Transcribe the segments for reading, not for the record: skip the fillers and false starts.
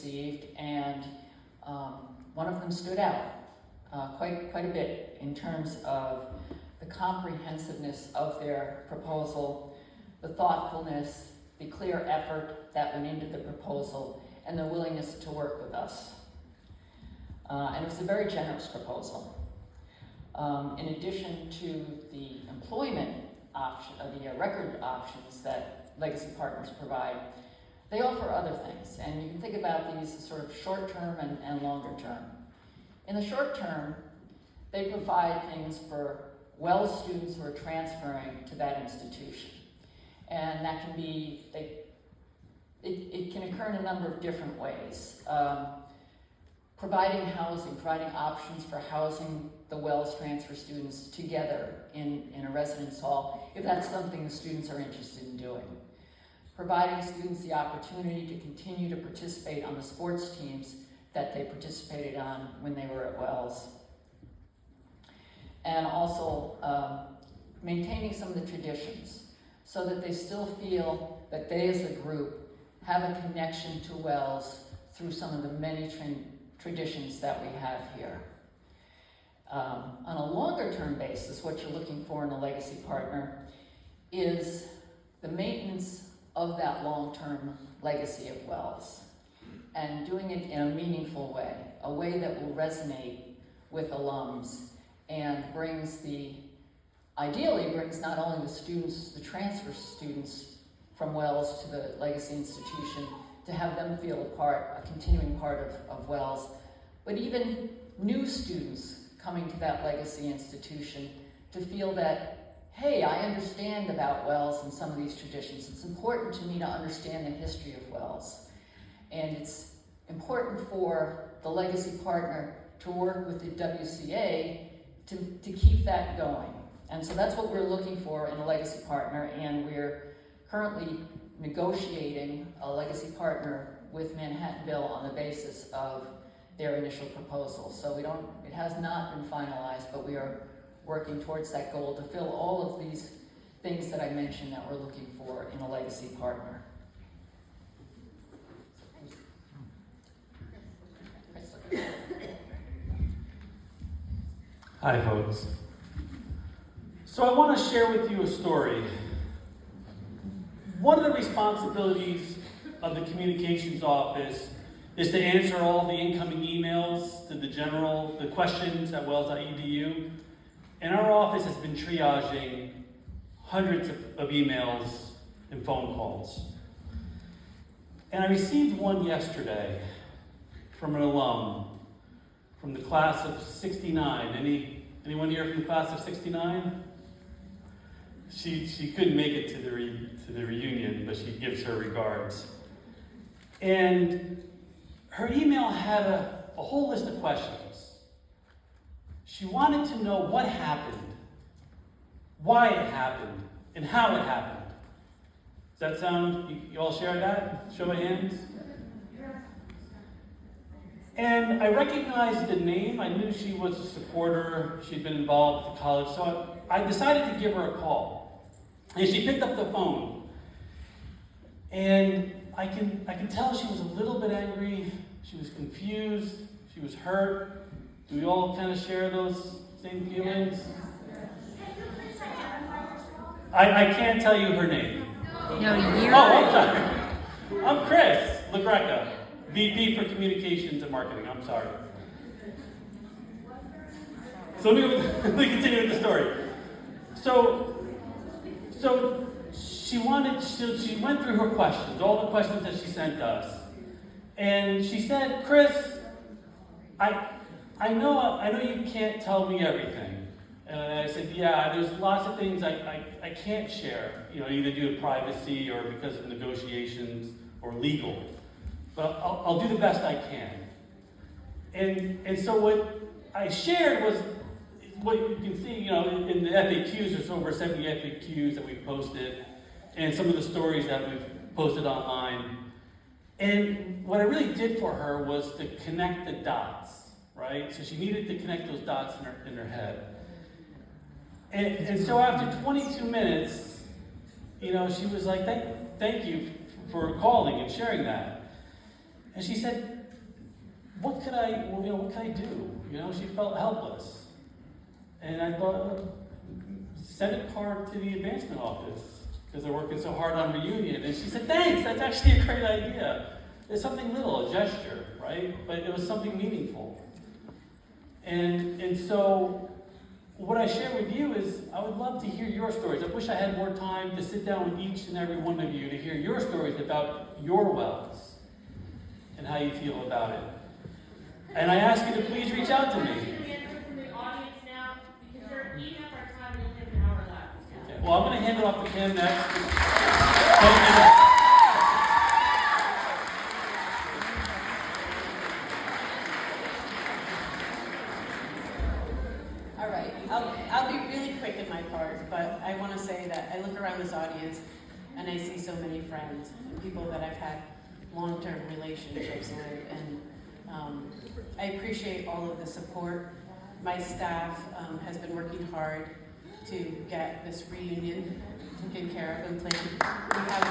received, and one of them stood out quite a bit in terms of the comprehensiveness of their proposal, the thoughtfulness, the clear effort that went into the proposal, and the willingness to work with us. And it was a very generous proposal. In addition to the employment option, the record options that Legacy Partners provide, they offer other things. And you can think about these as sort of short-term and longer-term. In the short term, they provide things for Wells students who are transferring to that institution. And that can be, it can occur in a number of different ways. Providing housing, providing options for housing the Wells transfer students together in a residence hall, if that's something the students are interested in doing. Providing students the opportunity to continue to participate on the sports teams that they participated on when they were at Wells. And also maintaining some of the traditions so that they still feel that they as a group have a connection to Wells through some of the many traditions that we have here. On a longer term basis, what you're looking for in a legacy partner is the maintenance of that long-term legacy of Wells and doing it in a meaningful way, a way that will resonate with alums and ideally brings not only the students, the transfer students from Wells to the legacy institution, to have them feel a continuing part of Wells, but even new students coming to that legacy institution to feel that, hey, I understand about Wells and some of these traditions. It's important to me to understand the history of Wells. And it's important for the legacy partner to work with the WCA to keep that going. And so that's what we're looking for in a legacy partner, and we're currently negotiating a legacy partner with Manhattanville on the basis of their initial proposal. So it has not been finalized, but we are working towards that goal to fill all of these things that I mentioned that we're looking for in a legacy partner. Hi, folks. So I want to share with you a story. One of the responsibilities of the communications office is to answer all the incoming emails to the questions at wells.edu. And our office has been triaging hundreds of emails and phone calls. And I received one yesterday from an alum from the class of 69. Anyone here from the class of 69? She couldn't make it to the reunion, but she gives her regards. And her email had a whole list of questions. She wanted to know what happened, why it happened, and how it happened. Does that sound, you all share that? Show of hands. And I recognized the name. I knew she was a supporter. She'd been involved with the college. So I decided to give her a call. And she picked up the phone. And I can tell she was a little bit angry. She was confused. She was hurt. Do we all kind of share those same feelings? I can't tell you her name. No, you're... Oh, I'm sorry. I'm Chris LaGreca, VP for Communications and Marketing. I'm sorry. So let me continue with the story. So she went through her questions, all the questions that she sent us. And she said, Chris, I know you can't tell me everything. And I said, yeah, there's lots of things I can't share, either due to privacy or because of negotiations or legal. But I'll do the best I can. And so what I shared was what you can see, in the FAQs. There's over 70 FAQs that we've posted, and some of the stories that we've posted online. And what I really did for her was to connect the dots, right? So she needed to connect those dots in her head. And so after 22 minutes, she was like, thank you for calling and sharing that. And she said, what could I do? She felt helpless. And I thought, send a card to the advancement office, because they're working so hard on reunion. And she said, thanks, that's actually a great idea. It's something little, a gesture, right? But it was something meaningful. And so what I share with you is I would love to hear your stories. I wish I had more time to sit down with each and every one of you to hear your stories about your wells and how you feel about it. And I ask you to please reach out to me. From the audience now, because we're eating up our time, we only have an hour left. Okay, well, I'm going to hand it off to Kim next. All right, I'll be really quick in my part, but I want to say that I look around this audience and I see so many friends, and people that I've had long-term relationships with, and I appreciate all of the support. My staff has been working hard to get this reunion taken care of and planned. We have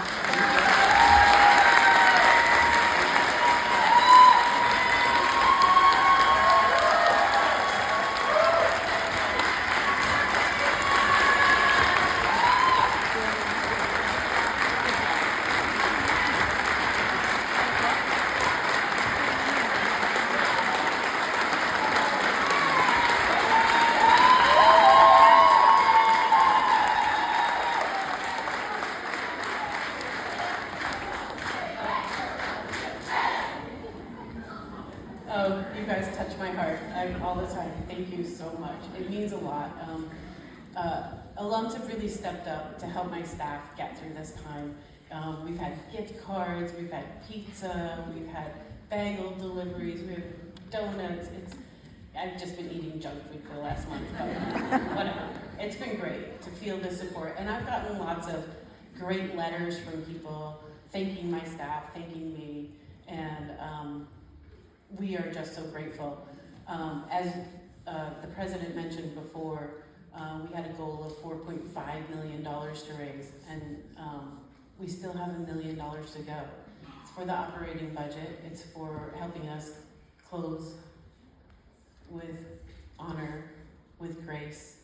you guys touch my heart all the time. Thank you so much. It means a lot. Alums have really stepped up to help my staff get through this time. We've had gift cards, we've had pizza, we've had bagel deliveries, we have donuts. I've just been eating junk food for the last month, but whatever. It's been great to feel the support. And I've gotten lots of great letters from people thanking my staff, thanking me, and we are just so grateful. As the president mentioned before, we had a goal of $4.5 million to raise, and we still have $1 million to go. It's for the operating budget. It's for helping us close with honor, with grace,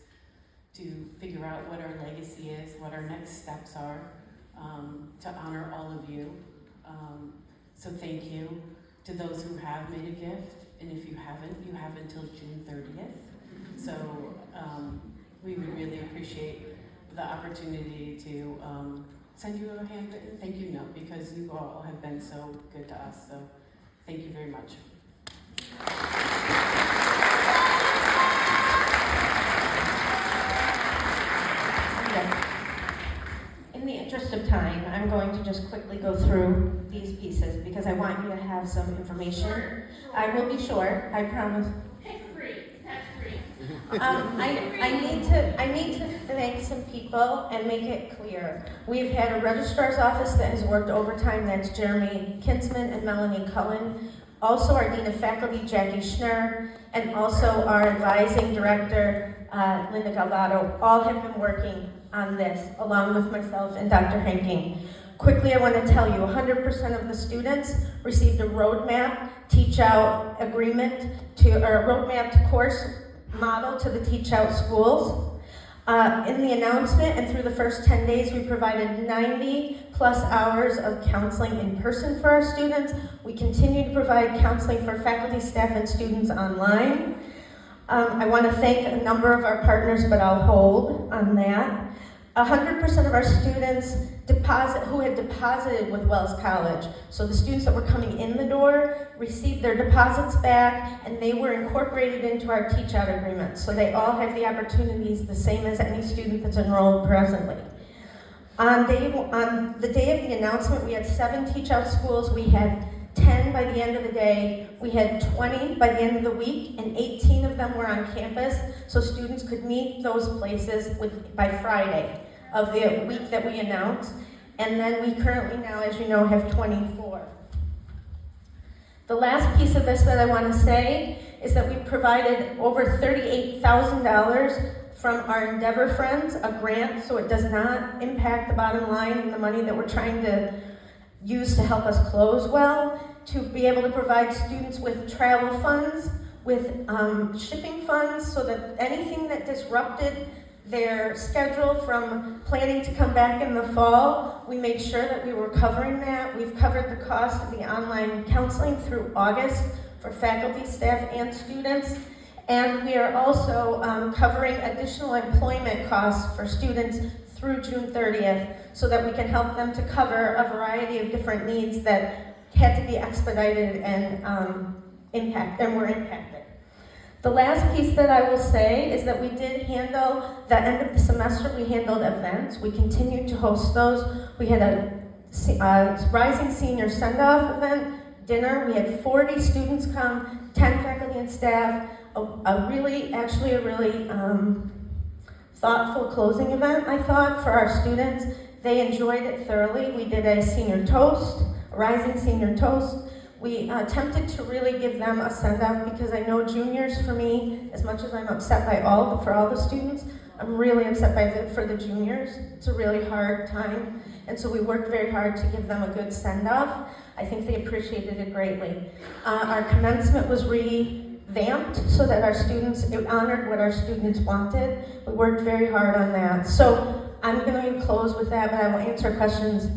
to figure out what our legacy is, what our next steps are, to honor all of you. So thank you to those who have made a gift, and if you haven't, you have until June 30th. So we would really appreciate the opportunity to send you a handwritten thank you note, because you all have been so good to us. So thank you very much. In the interest of time, I'm going to just quickly go through these pieces because I want you to have some information. I will be short, I promise. Pick three. That's three. I need to thank some people and make it clear. We've had a registrar's office that has worked overtime. That's Jeremy Kinsman and Melanie Cullen. Also our Dean of Faculty, Jackie Schnur, and also our advising director, Linda Galvado, all have been working on this, along with myself and Dr. Henking. Quickly, I want to tell you, 100% of the students received a roadmap teach-out agreement or a roadmap course model to the teach-out schools. In the announcement and through the first 10 days, we provided 90 plus hours of counseling in person for our students. We continue to provide counseling for faculty, staff, and students online. I want to thank a number of our partners, but I'll hold on that. 100% of our students who had deposited with Wells College, so the students that were coming in the door received their deposits back, and they were incorporated into our teach-out agreement, so they all have the opportunities the same as any student that's enrolled presently. On the day of the announcement, we had 7 teach-out schools. We had 10 by the end of the day. We had 20 by the end of the week, and 18 of them were on campus, so students could meet those places by Friday of the week that we announced. And then we currently now, as you know, have 24. The last piece of this that I want to say is that we provided over $38,000 from our Endeavor Friends, a grant, so it does not impact the bottom line and the money that we're trying to use to help us close well. to be able to provide students with travel funds, with shipping funds, so that anything that disrupted their schedule from planning to come back in the fall, we made sure that we were covering that. We've covered the cost of the online counseling through August for faculty, staff, and students. And we are also covering additional employment costs for students through June 30th, so that we can help them to cover a variety of different needs that had to be expedited and were impacted. The last piece that I will say is that we did handle, the end of the semester, we handled events. We continued to host those. We had a Rising Senior Send-Off event, dinner. We had 40 students come, 10 faculty and staff, a really thoughtful closing event, I thought, for our students. They enjoyed it thoroughly. We did a senior toast, a Rising Senior Toast. We attempted to really give them a send-off, because I know juniors, for me, as much as I'm upset for all the students, I'm really upset for the juniors. It's a really hard time, and so we worked very hard to give them a good send-off. I think they appreciated it greatly. Our commencement was revamped so that it honored what our students wanted. We worked very hard on that. So I'm going to close with that, but I will answer questions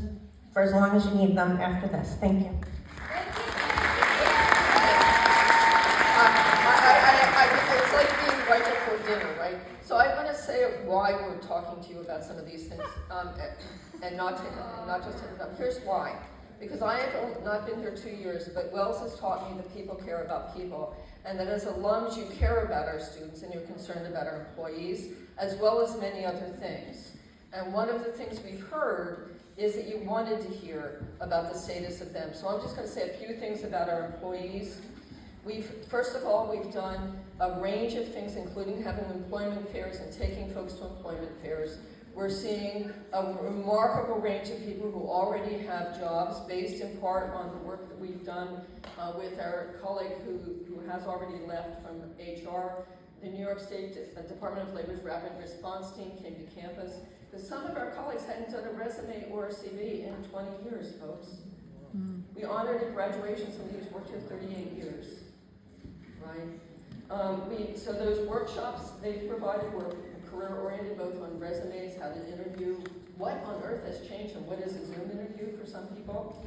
for as long as you need them after this. Thank you. It's like being right before dinner, right? So I want to say why we're talking to you about some of these things, and not just interrupt. Here's why. Because I have not been here 2 years, but Wells has taught me that people care about people, and that as alums you care about our students and you're concerned about our employees, as well as many other things. And one of the things we've heard is that you wanted to hear about the status of them. So I'm just going to say a few things about our employees. First of all, we've done a range of things, including having employment fairs and taking folks to employment fairs. We're seeing a remarkable range of people who already have jobs, based in part on the work that we've done with our colleague who has already left from HR. The New York State Department of Labor's Rapid Response Team came to campus, because some of our colleagues hadn't done a resume or a CV in 20 years, folks. We honored at graduation somebody who's worked here 38 years, right? So those workshops they've provided were career-oriented, both on resumes, how to interview, what on earth has changed, and what is a Zoom interview for some people.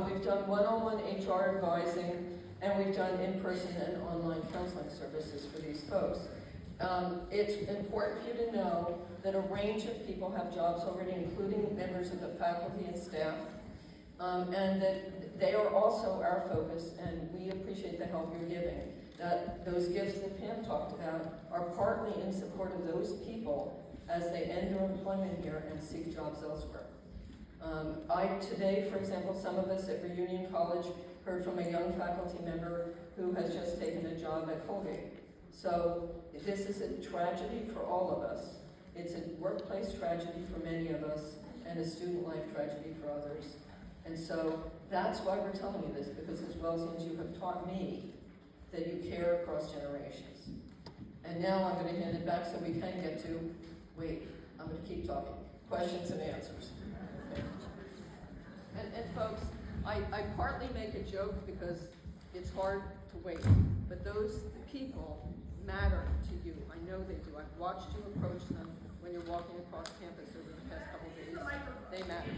We've done one-on-one HR advising, and we've done in-person and online counseling services for these folks. It's important for you to know that a range of people have jobs already, including members of the faculty and staff, and that they are also our focus, and we appreciate the help you're giving. That those gifts that Pam talked about are partly in support of those people as they end their employment here and seek jobs elsewhere. Today, for example, some of us at Reunion College heard from a young faculty member who has just taken a job at Colgate. So this is a tragedy for all of us. It's a workplace tragedy for many of us, and a student life tragedy for others. And so that's why we're telling you this, because as Wellsians, you have taught me that you care across generations. And now I'm going to hand it back so we can get to, I'm going to keep talking, questions and answers. Okay. And folks, I partly make a joke because it's hard to wait, but those people matter to you. I know they do. I've watched you approach them when you're walking across campus over the past couple of days. They matter.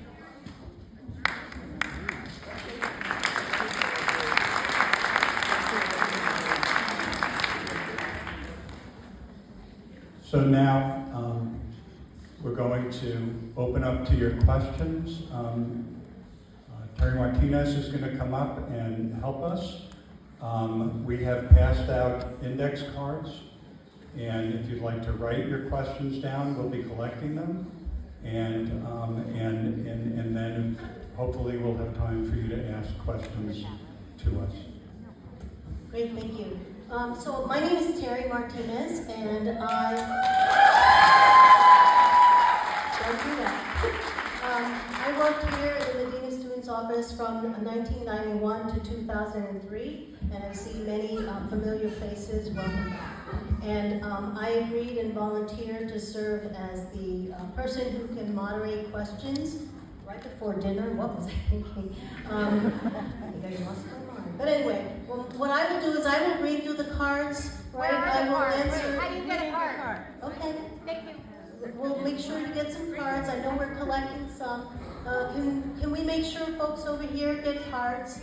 So now we're going to open up to your questions. Terry Martinez is going to come up and help us. We have passed out index cards, and if you'd like to write your questions down, we'll be collecting them, and then hopefully we'll have time for you to ask questions to us. Great, thank you. So my name is Terry Martinez, and I worked here in the Dean of Students Office from 1991 to 2003, and I see many familiar faces. Welcome back. And I agreed and volunteered to serve as the person who can moderate questions right before dinner, what was I thinking? I think I lost my mind. But anyway, what I will do is I will read through the cards, right? I will answer. How do you get a card? Okay. Thank you. We'll make sure you get some cards. I know we're collecting some. Can we make sure folks over here get cards?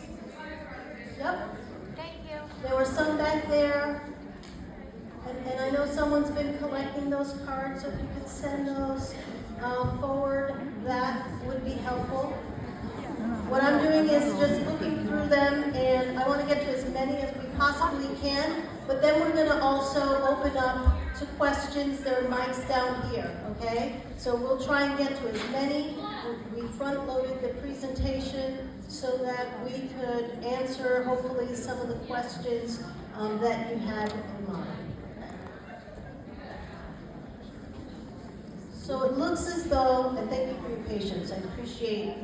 Yep. Thank you. There were some back there. And I know someone's been collecting those cards, so if you could send those forward, that would be helpful. What I'm doing is just looking through them, and I want to get to as many as we possibly can, but then we're going to also open up to questions. There are mics down here, okay? So we'll try and get to as many. We front-loaded the presentation so that we could answer, hopefully, some of the questions that you had in mind. So it looks as though, and thank you for your patience, I appreciate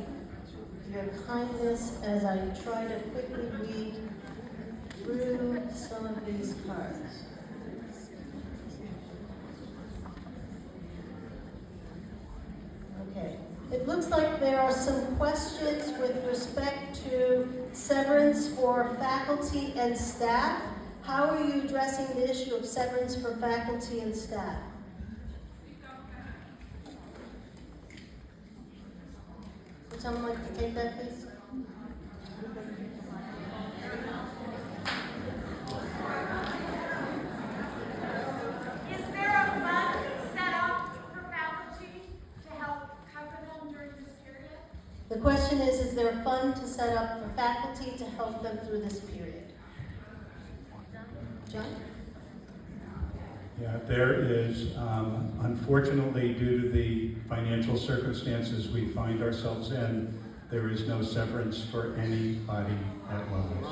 your kindness as I try to quickly read through some of these cards. Okay, it looks like there are some questions with respect to severance for faculty and staff. How are you addressing the issue of severance for faculty and staff? Would someone like to take that, please? Is there a fund set up for faculty to help cover them during this period? The question is there a fund to set up for faculty to help them through this period? John? Yeah, there is, unfortunately, due to the financial circumstances we find ourselves in, there is no severance for anybody at Lowe's.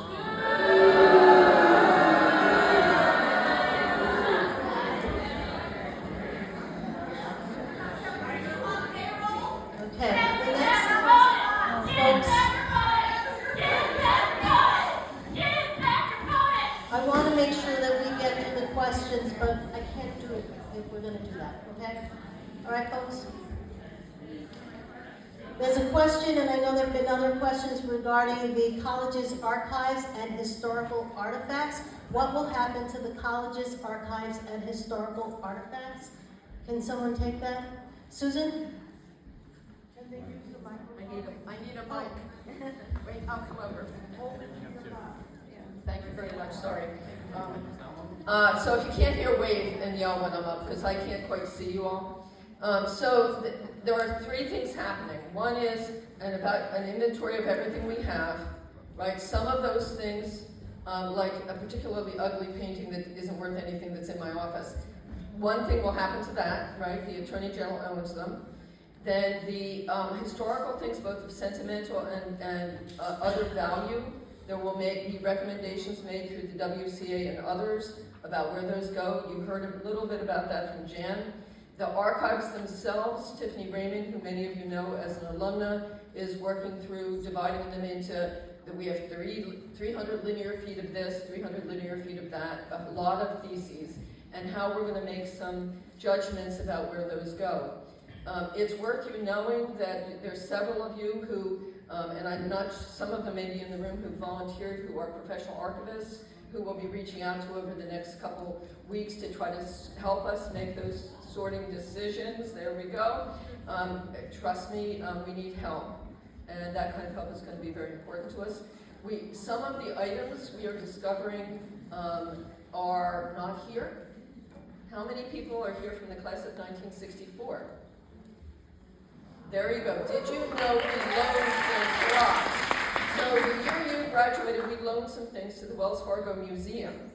Okay, the next folks, I want to make sure that we get to the questions, but I can't do it if we're going to do that, okay? All right, folks? There's a question, and I know there have been other questions regarding the college's archives and historical artifacts. What will happen to the college's archives and historical artifacts? Can someone take that? Susan? I need a mic. Wait, I'll come over. Thank you very much, sorry. So if you can't hear, wave and yell when I'm up, because I can't quite see you all. There are three things happening. One is an inventory of everything we have, right? Some of those things, like a particularly ugly painting that isn't worth anything that's in my office. One thing will happen to that, right? The Attorney General owns them. Then the historical things, both of sentimental and other value, there will be recommendations made through the WCA and others about where those go. You heard a little bit about that from Jan. The archives themselves, Tiffany Raymond, who many of you know as an alumna, is working through dividing them into, we have 300 linear feet of this, 300 linear feet of that, a lot of theses, and how we're going to make some judgments about where those go. It's worth you knowing that there's several of you who, and I'm not, some of them may be in the room, who volunteered, who are professional archivists, who will be reaching out to over the next couple weeks to try to help us make those sorting decisions. There we go. Trust me, we need help. And that kind of help is going to be very important to us. Some of the items we are discovering are not here. How many people are here from the class of 1964? There you go. Did you know we loaned things to us? So the year you graduated, we loaned some things to the Wells Fargo Museum.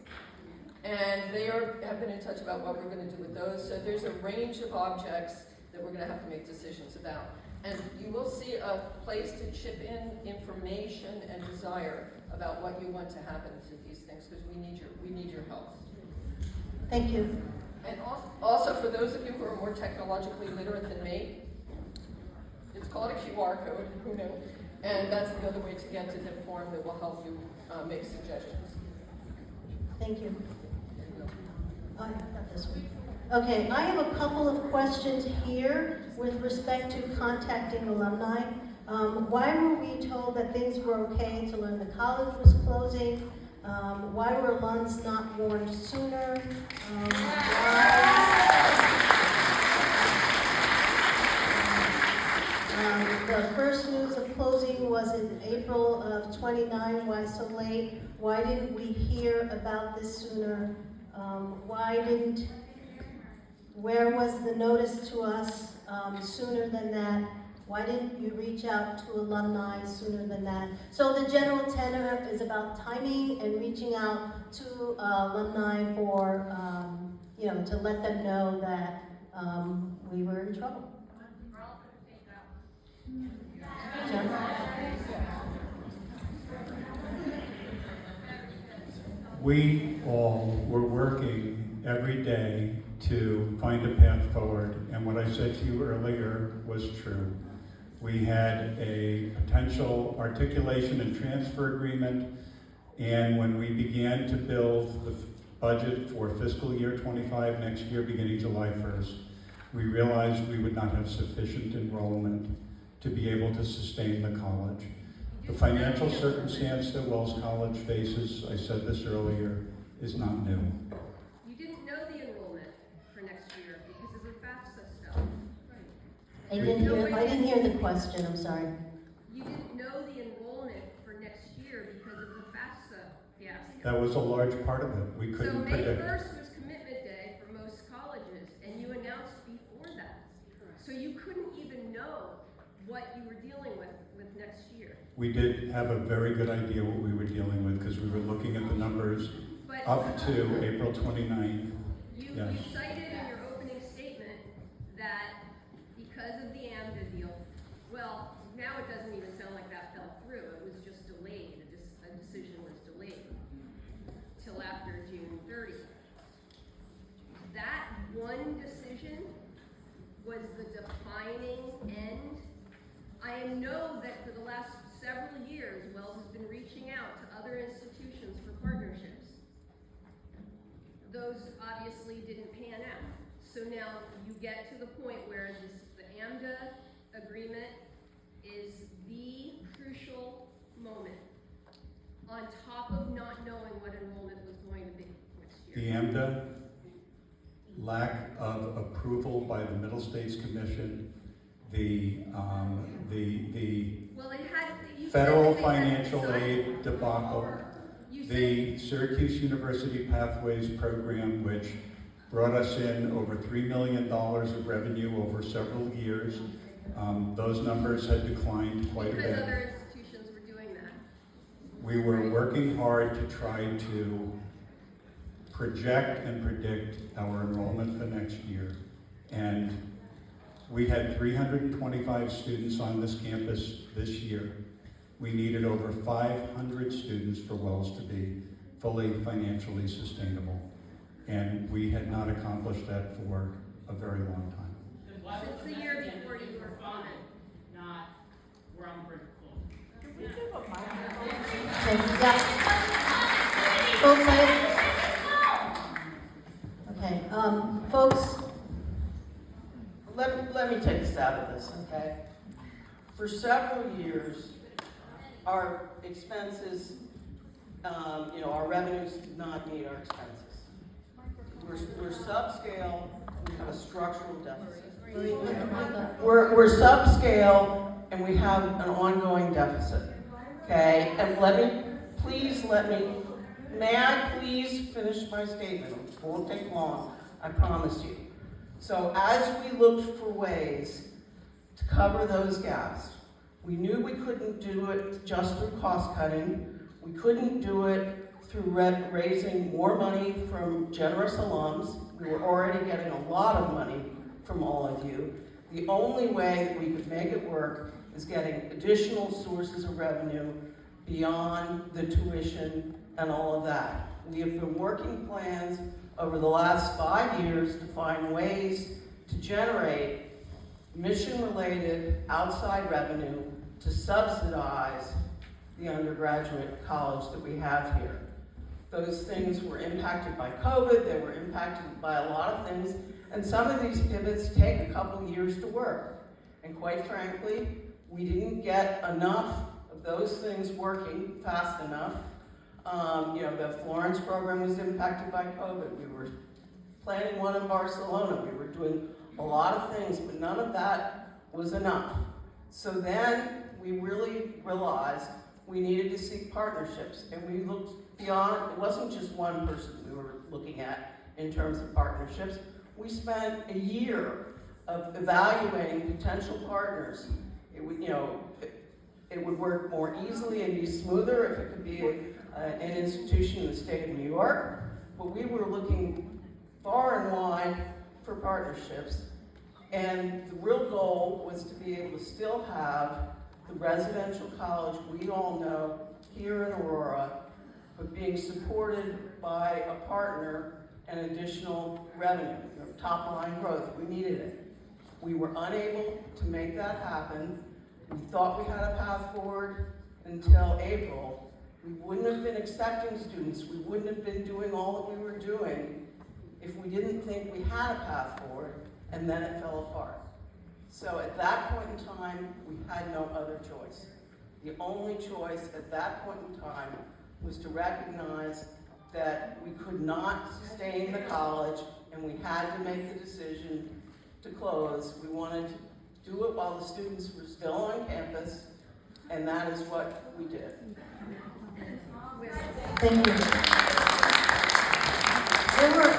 And they have been in touch about what we're going to do with those. So there's a range of objects that we're going to have to make decisions about. And you will see a place to chip in information and desire about what you want to happen to these things, because we need your help. Thank you. And also for those of you who are more technologically literate than me, it's called a QR code, who knew? And that's the other way to get to the form that will help you make suggestions. Thank you. I got this one. Okay, I have a couple of questions here with respect to contacting alumni. Why were we told that things were okay to learn the college was closing? Why were alums not warned sooner? The first news of closing was in April of 29. Why so late? Why didn't we hear about this sooner? Where was the notice to us sooner than that? Why didn't you reach out to alumni sooner than that? So the general tenor is about timing and reaching out to alumni for, to let them know that we were in trouble. Jen? We all were working every day to find a path forward, and what I said to you earlier was true. We had a potential articulation and transfer agreement, and when we began to build the budget for fiscal year 25 next year, beginning July 1st, we realized we would not have sufficient enrollment to be able to sustain the college. The financial circumstance that Wells College faces, I said this earlier, is not new. You didn't know the enrollment for next year because of the FAFSA stuff. I didn't hear the question, I'm sorry. You didn't know the enrollment for next year because of the FAFSA fiasco. That was a large part of it. We couldn't So May predict. 1st was commitment day for most colleges, and you announced before that. So you couldn't even know what you were dealing with next year. We did have a very good idea what we were dealing with because we were looking at the numbers But up to April 29th. you Yes. cited in your opening statement that because of the AMDA deal, well, now it doesn't even sound like that fell through. It was just delayed. A decision was delayed till after June 30th. That one decision was the defining end. I know that for the last several years, Wells has been reaching out to other institutions for partnerships. Those obviously didn't pan out. So now you get to the point where the AMDA agreement is the crucial moment, on top of not knowing what enrollment was going to be next The year. AMDA, lack of approval by the Middle States Commission, the Well, it had, you said federal that they had financial decided aid debacle, before. You said the Syracuse University Pathways Program, which brought us in over $3 million of revenue over several years. Those numbers had declined quite a because bit. other institutions were doing that. We were working hard to try to project and predict our enrollment for next year. And we had 325 students on this campus this year. We needed over 500 students for Wells to be fully financially sustainable. And we had not accomplished that for a very long time. Since the year before you were funded. Not where I'm pretty close. Okay, we got, folks, Let me take a stab at this, okay? For several years, our expenses, our revenues did not meet our expenses. We're subscale, we have a structural deficit. We're subscale and we have an ongoing deficit, okay? And may I please finish my statement? It won't take long, I promise you. So as we looked for ways to cover those gaps, we knew we couldn't do it just through cost cutting. We couldn't do it through raising more money from generous alums. We were already getting a lot of money from all of you. The only way that we could make it work is getting additional sources of revenue beyond the tuition and all of that. We have been working plans over the last 5 years to find ways to generate mission-related outside revenue to subsidize the undergraduate college that we have here. Those things were impacted by COVID, they were impacted by a lot of things, and some of these pivots take a couple years to work. And quite frankly, We didn't get enough of those things working fast enough. The Florence program was impacted by COVID. We were planning one in Barcelona. We were doing a lot of things, but none of that was enough. So then we really realized we needed to seek partnerships, and we looked beyond. It wasn't just one person we were looking at in terms of partnerships. We spent a year of evaluating potential partners. It would work more easily and be smoother if it could be an institution in the state of New York, but we were looking far and wide for partnerships, and the real goal was to be able to still have the residential college we all know here in Aurora, but being supported by a partner and additional revenue, top line growth. We needed it. We were unable to make that happen. We thought we had a path forward until April. We wouldn't have been accepting students. We wouldn't have been doing all that we were doing if we didn't think we had a path forward, and then it fell apart. So at that point in time, we had no other choice. The only choice at that point in time was to recognize that we could not sustain the college, and we had to make the decision to close. We wanted to do it while the students were still on campus, and that is what we did. Thank you. There were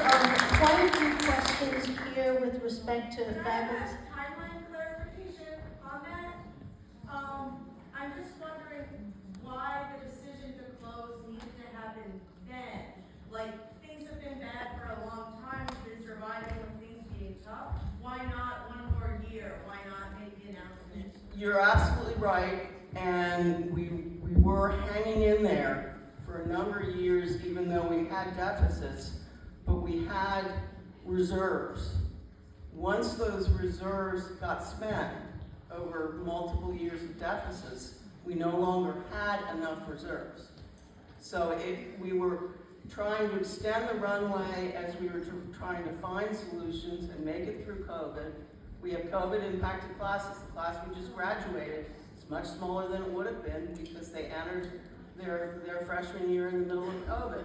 quite a few questions here with respect to faculty. Timeline clarification on that. I'm just wondering why the decision to close needed to happen then. Like, things have been bad for a long time, we've been surviving with things being tough. Why not one more year? Why not make the announcement? You're absolutely right, and we were hanging in there for a number of years, even though we had deficits, but we had reserves. Once those reserves got spent over multiple years of deficits, we no longer had enough reserves. So we were trying to extend the runway as we were trying to find solutions and make it through COVID. We have COVID-impacted classes. The class we just graduated is much smaller than it would have been because they entered their freshman year in the middle of COVID.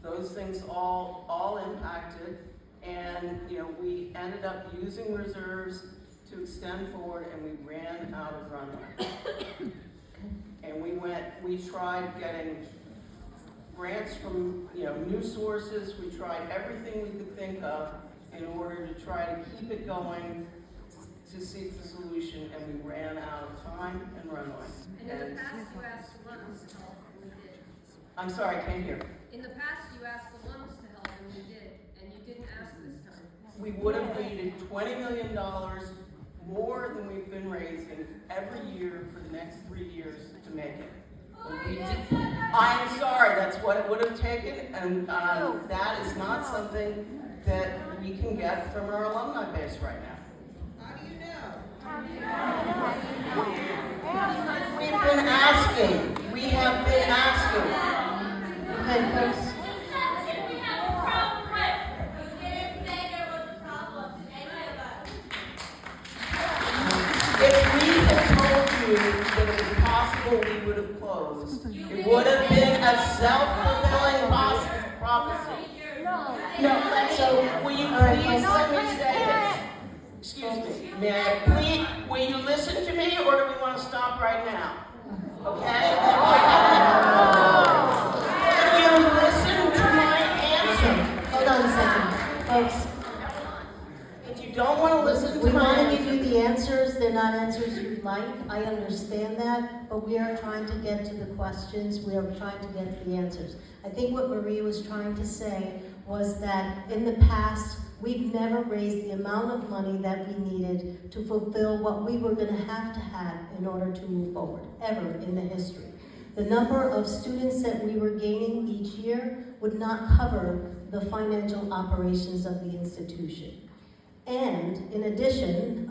Those things all impacted, and we ended up using reserves to extend forward, and we ran out of runway. And we tried getting grants from new sources. We tried everything we could think of in order to try to keep it going, to seek the solution, and we ran out of time and runway. And in the past, you asked alums to help, and we did. I'm sorry, I can't hear. In the past, you asked alums to help, and we did, and you didn't ask this time. We would have needed $20 million more than we've been raising every year for the next 3 years to make it. I'm sorry, that's what it would have taken, and that is not something that we can get from our alumni base right now. How do you know? We've been asking. We have been asking. Okay, folks. If we had told you that it was possible we would have closed, it would have been a self-fulfilling prophecy. No, so will you please let me say this? Excuse me, may I please, will you listen to me, or do we want to stop right now? Okay? Will you listen to my answer? Hold on a second, folks. If you don't want to listen to We my want to answer. give you the answers, they're not answers you'd like, I understand that, but we are trying to get to the questions, we are trying to get to the answers. I think what Maria was trying to say was that in the past, we've never raised the amount of money that we needed to fulfill what we were gonna have in order to move forward, ever in the history. The number of students that we were gaining each year would not cover the financial operations of the institution. And in addition,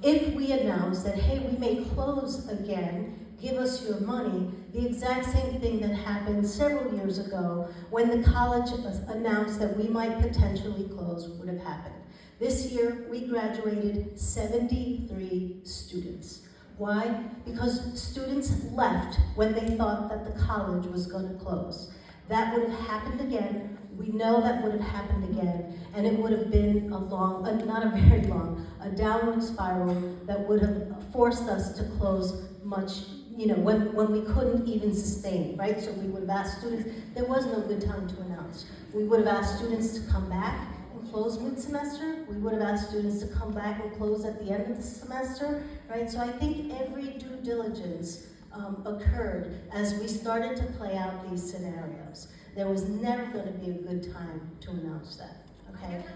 if we announce that, hey, we may close again, give us your money, the exact same thing that happened several years ago when the college announced that we might potentially close would have happened. This year, we graduated 73 students. Why? Because students left when they thought that the college was going to close. That would have happened again. We know that would have happened again, and it would have been a long, not a very long, a downward spiral that would have forced us to close much, when we couldn't even sustain, right? So we would have asked students, there was no good time to announce. We would have asked students to come back and close mid-semester. We would have asked students to come back and close at the end of the semester, right? So I think every due diligence occurred as we started to play out these scenarios. There was never going to be a good time to announce that, okay? I never got a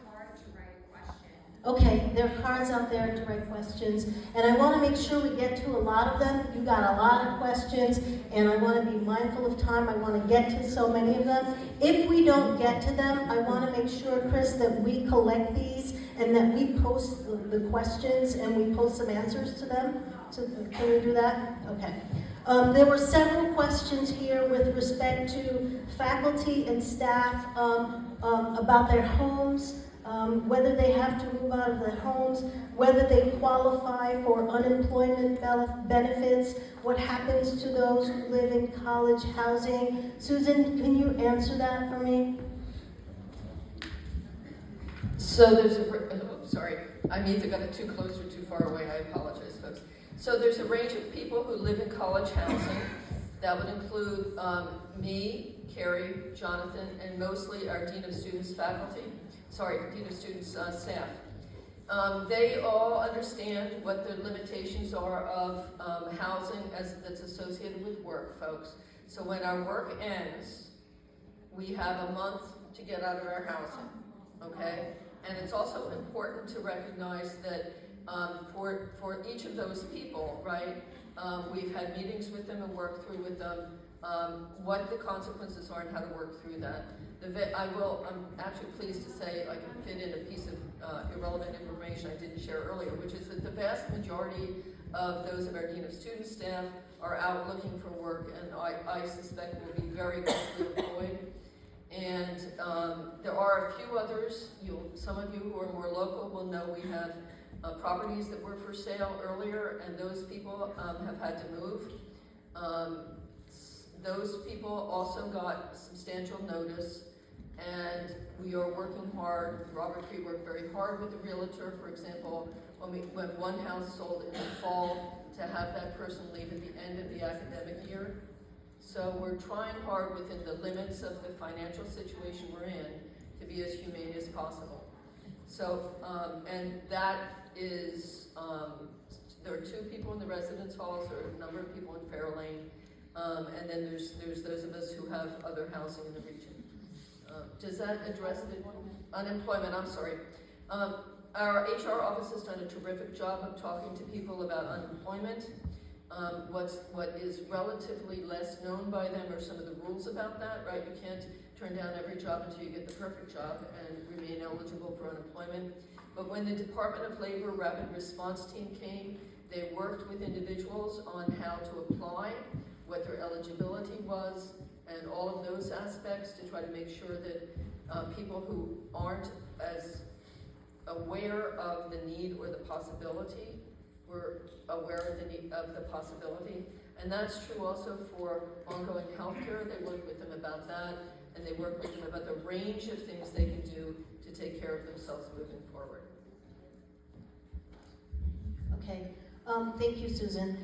card to write a question. Okay, there are cards out there to write questions, and I want to make sure we get to a lot of them. You got a lot of questions, and I want to be mindful of time. I want to get to so many of them. If we don't get to them, I want to make sure, Chris, that we collect these and that we post the questions and we post some answers to them. So can we do that? Okay. There were several questions here with respect to faculty and staff about their homes, whether they have to move out of their homes, whether they qualify for unemployment benefits, what happens to those who live in college housing. Susan, can you answer that for me? So there's sorry, I'm either got it too close or too far away, I apologize, folks. So there's a range of people who live in college housing. That would include me, Carrie, Jonathan, and mostly our Dean of Students staff. They all understand what the limitations are of housing that's associated with work, folks. So when our work ends, we have a month to get out of our housing, okay? And it's also important to recognize that for each of those people, right, we've had meetings with them and worked through with them what the consequences are and how to work through that. I'm actually pleased to say I can fit in a piece of irrelevant information I didn't share earlier, which is that the vast majority of those of our Dean of Students staff are out looking for work, and I suspect will be very quickly employed. And there are a few others. Some of you who are more local will know we have properties that were for sale earlier, and those people have had to move. Those people also got substantial notice, and we are working hard. Robert Cree worked very hard with the realtor, for example, when one house sold in the fall, to have that person leave at the end of the academic year. So we're trying hard within the limits of the financial situation we're in to be as humane as possible. So, and that is, there are 2 people in the residence halls, there are a number of people in Fairlane, and then there's those of us who have other housing in the region. Does that address the unemployment? I'm sorry. Our HR office has done a terrific job of talking to people about unemployment. What is relatively less known by them are some of the rules about that, right? You can't turn down every job until you get the perfect job and remain eligible for unemployment. But when the Department of Labor Rapid Response Team came, they worked with individuals on how to apply, what their eligibility was, and all of those aspects to try to make sure that people who aren't as aware of the need or the possibility were aware of the need of the possibility. And that's true also for ongoing healthcare. They work with them about that, and they work with them about the range of things they can do to take care of themselves moving forward. Okay, thank you, Susan.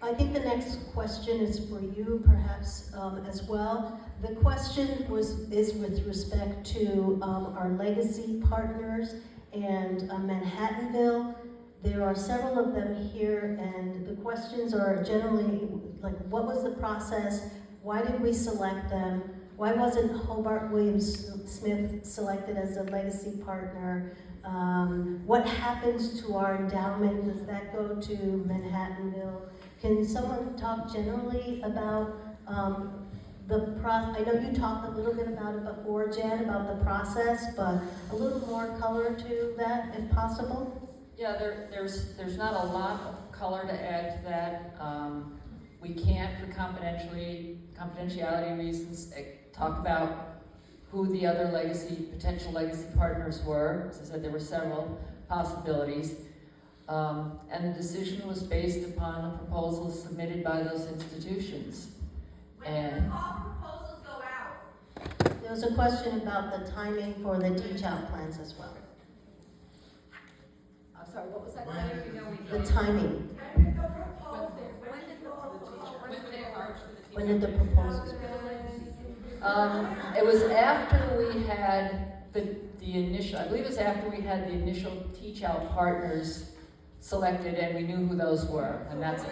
I think the next question is for you, perhaps, as well. The question is with respect to our legacy partners and Manhattanville. There are several of them here, and the questions are generally like, what was the process? Why did we select them? Why wasn't Hobart Williams Smith selected as a legacy partner? What happens to our endowment? Does that go to Manhattanville? Can someone talk generally about I know you talked a little bit about it before, Jen, about the process, but a little more color to that, if possible? Yeah, there's not a lot of color to add to that. We can't, for confidentiality reasons, talk about who the other potential legacy partners were. As I said, there were several possibilities. And the decision was based upon the proposals submitted by those institutions. And proposals go out? There was a question about the timing for the teach-out plans as well. I'm sorry, what was that? The timing. When did the proposals go? It was after we had the initial, I believe it was after we had the initial teach-out partners selected and we knew who those were, and that's it.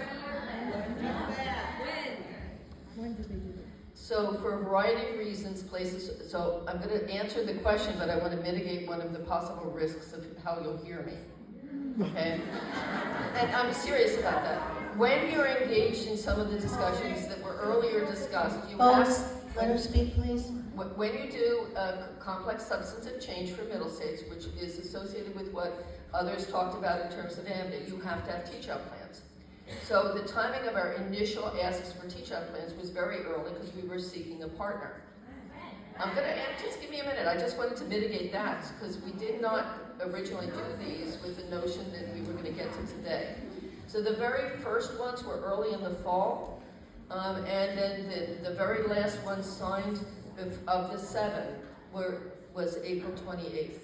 So for a variety of reasons, places, so I'm going to answer the question, but I want to mitigate one of the possible risks of how you'll hear me. Okay? And I'm serious about that. When you're engaged in some of the discussions that were earlier discussed, you have... Folks, let her speak, please. When you do a complex substantive change for middle states, which is associated with what others talked about in terms of AMDA, you have to have teach-out plans. So the timing of our initial asks for teach-out plans was very early because we were seeking a partner. Just give me a minute, I just wanted to mitigate that because we did not originally do these with the notion that we were going to get to today. So the very first ones were early in the fall, and then the very last one signed of the 7 was April 28th.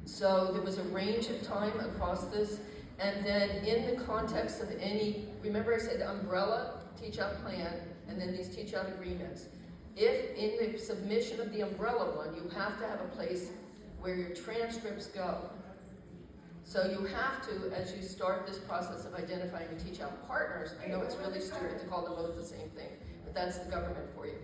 So there was a range of time across this, and then in the context of any, remember I said umbrella teach-out plan, and then these teach-out agreements. If in the submission of the umbrella one, you have to have a place where your transcripts go. So you have to, as you start this process of identifying your teach-out partners, I know it's really stupid to call them both the same thing, but that's the government for you.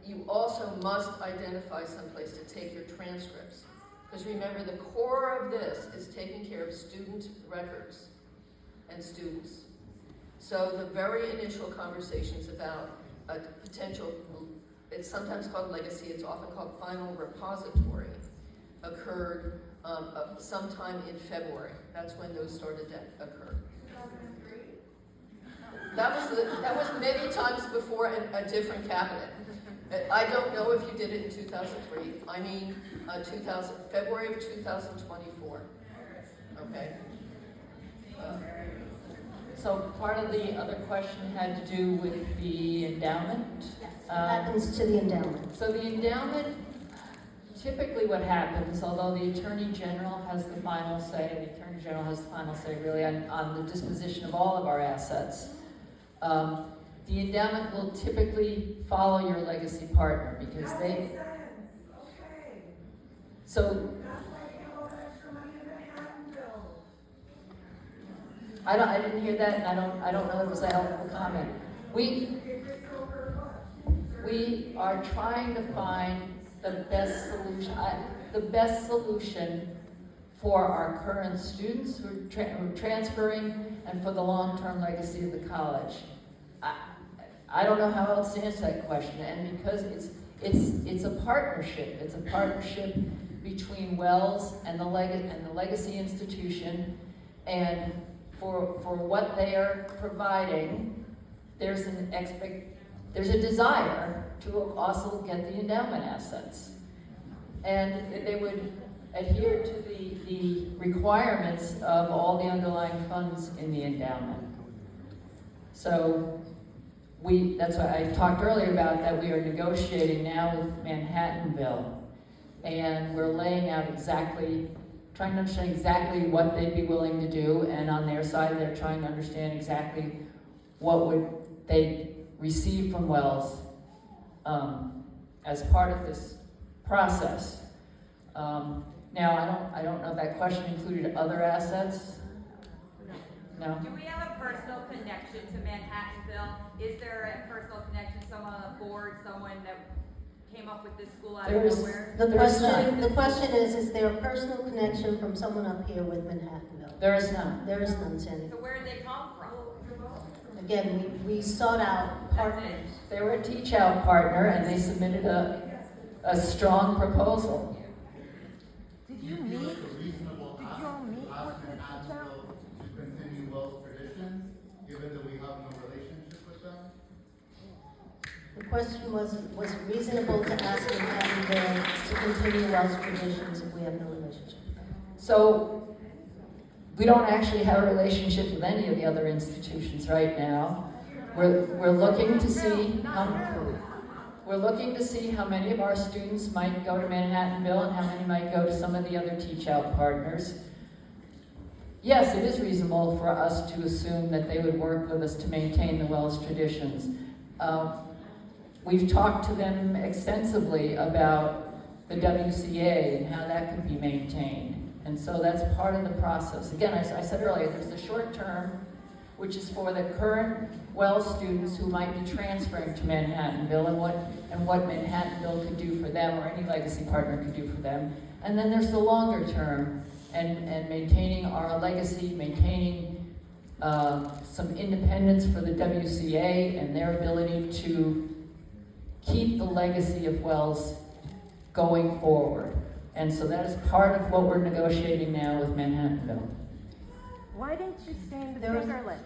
You also must identify someplace to take your transcripts. Because remember, the core of this is taking care of student records and students. So the very initial conversations about a potential, it's sometimes called legacy, it's often called final repository, occurred sometime in February. That's when those started to occur. That was many times before a different cabinet. I don't know if you did it in 2003. I mean, February of 2024. Okay. So part of the other question had to do with the endowment. What happens to the endowment? So the endowment, typically what happens, although the Attorney General has the final say, really on the disposition of all of our assets, the endowment will typically follow your legacy partner because they... So... I didn't hear that, and I don't know if it was a helpful comment. We are trying to find the best solution for our current students who are transferring and for the long-term legacy of the college. I don't know how else to answer that question, and because it's a partnership. It's a partnership between Wells and the legacy institution, and for what they are providing, there's a desire to also get the endowment assets. And they would adhere to the requirements of all the underlying funds in the endowment. So that's why I talked earlier about that we are negotiating now with Manhattanville, and we're laying out trying to understand exactly what they'd be willing to do, and on their side they're trying to understand exactly what would they receive from Wells as part of this process. Now, I don't know if that question included other assets. No? Do we have a personal connection to Manhattanville? Is there a personal connection, someone on the board, someone that came up with this school out of nowhere? The question is there a personal connection from someone up here with Manhattanville? There is none. There is none, Sandy. So where did they come from? Again, we sought out partners. They were a teach-out partner, and they submitted a strong proposal. Did you meet? Did you all meet with the teacher? To continue Wells' traditions, given that we have no relationship with them? The question was it reasonable to ask Manhattanville to continue Wells traditions if we have no relationship with them? So we don't actually have a relationship with any of the other institutions right now. We're looking to see how many of our students might go to Manhattanville and how many might go to some of the other Teach Out partners. Yes, it is reasonable for us to assume that they would work with us to maintain the Wells traditions. We've talked to them extensively about the WCA and how that could be maintained. And so that's part of the process. Again, I said earlier, there's the short term, which is for the current Wells students who might be transferring to Manhattanville and what Manhattanville could do for them or any legacy partner could do for them. And then there's the longer term and maintaining our legacy, maintaining some independence for the WCA and their ability to keep the legacy of Wells going forward. And so that is part of what we're negotiating now with Manhattanville. Why didn't you stay in the bigger lakes?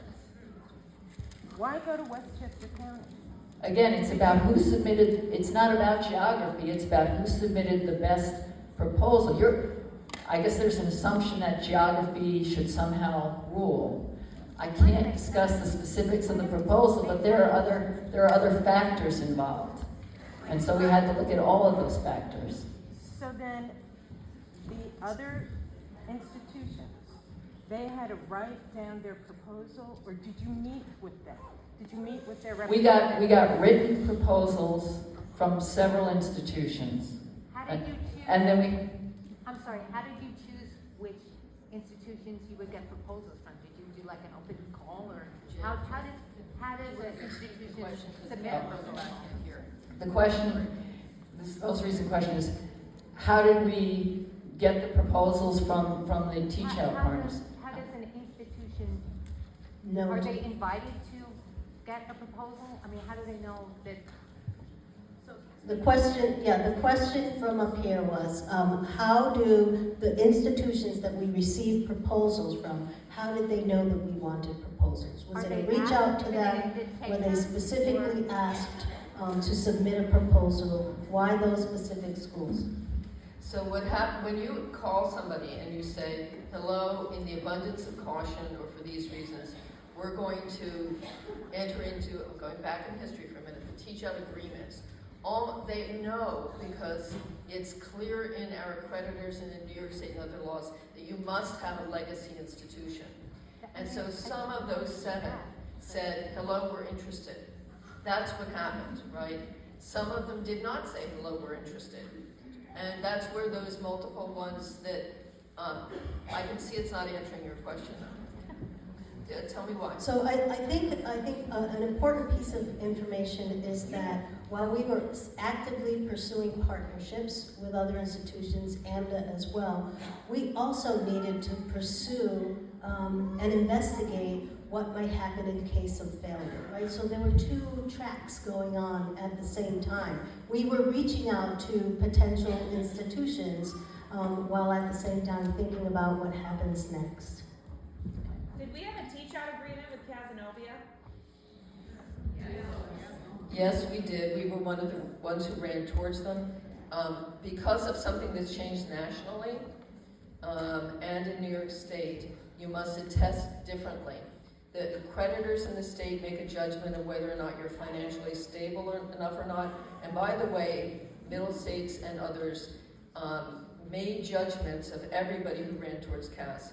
Why go to Westchester County? Again, it's about who submitted, it's not about geography, it's about who submitted the best proposal. I guess there's an assumption that geography should somehow rule. I can't discuss the specifics of the proposal, but there are other factors involved. And so we had to look at all of those factors. So then, the other institutions, they had to write down their proposal, or did you meet with them? Did you meet with their We representatives? got written proposals from several institutions. How did you choose? And then I'm sorry, how did you choose which institutions you would get proposals from? Did you do like an open call, or how does an institution submit a proposal? the question, the most recent question is, how did we get the proposals from the Teach Out partners? How does an institution, No. are they invited to get a proposal? I mean, how do they know that? The question from up here was, how do the institutions that we received proposals from, how did they know that we wanted proposals? Was Are it a they reach out asked? to Did them? they take Were they them? specifically asked to submit a proposal? Why those specific schools? So what happens when you call somebody and you say, hello, in the abundance of caution or for these reasons, we're going to enter into, going back in history for a minute, the Teach Out agreements. All they know, because it's clear in our accreditors and in New York State and other laws, that you must have a legacy institution. And so some of those 7 said, hello, we're interested. That's what happened, right? Some of them did not say, hello, we're interested. And that's where those multiple ones that, I can see it's not answering your question. Tell me why. So I think an important piece of information is that while we were actively pursuing partnerships with other institutions, AMDA as well, we also needed to pursue and investigate what might happen in case of failure, right? So there were 2 tracks going on at the same time. We were reaching out to potential institutions while at the same time thinking about what happens next. Did we have a teach out agreement with Casanova? Yes, we did. We were one of the ones who ran towards them. Because of something that's changed nationally and in New York State, you must attest differently. The accreditors in the state make a judgment of whether or not you're financially stable enough or not. And by the way, Middle States and others made judgments of everybody who ran towards CAS,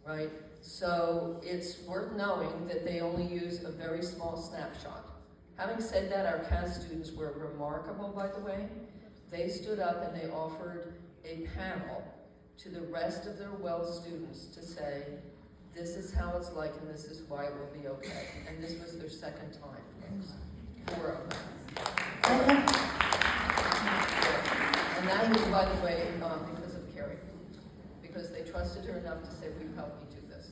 right? So it's worth knowing that they only use a very small snapshot. Having said that, our CAS students were remarkable, by the way. They stood up and they offered a panel to the rest of their Wells students to say, this is how it's like and this is why it will be okay. And this was their 2nd time, 4 of them. And that was, by the way, because of Carrie. Because they trusted her enough to say, will you help me do this?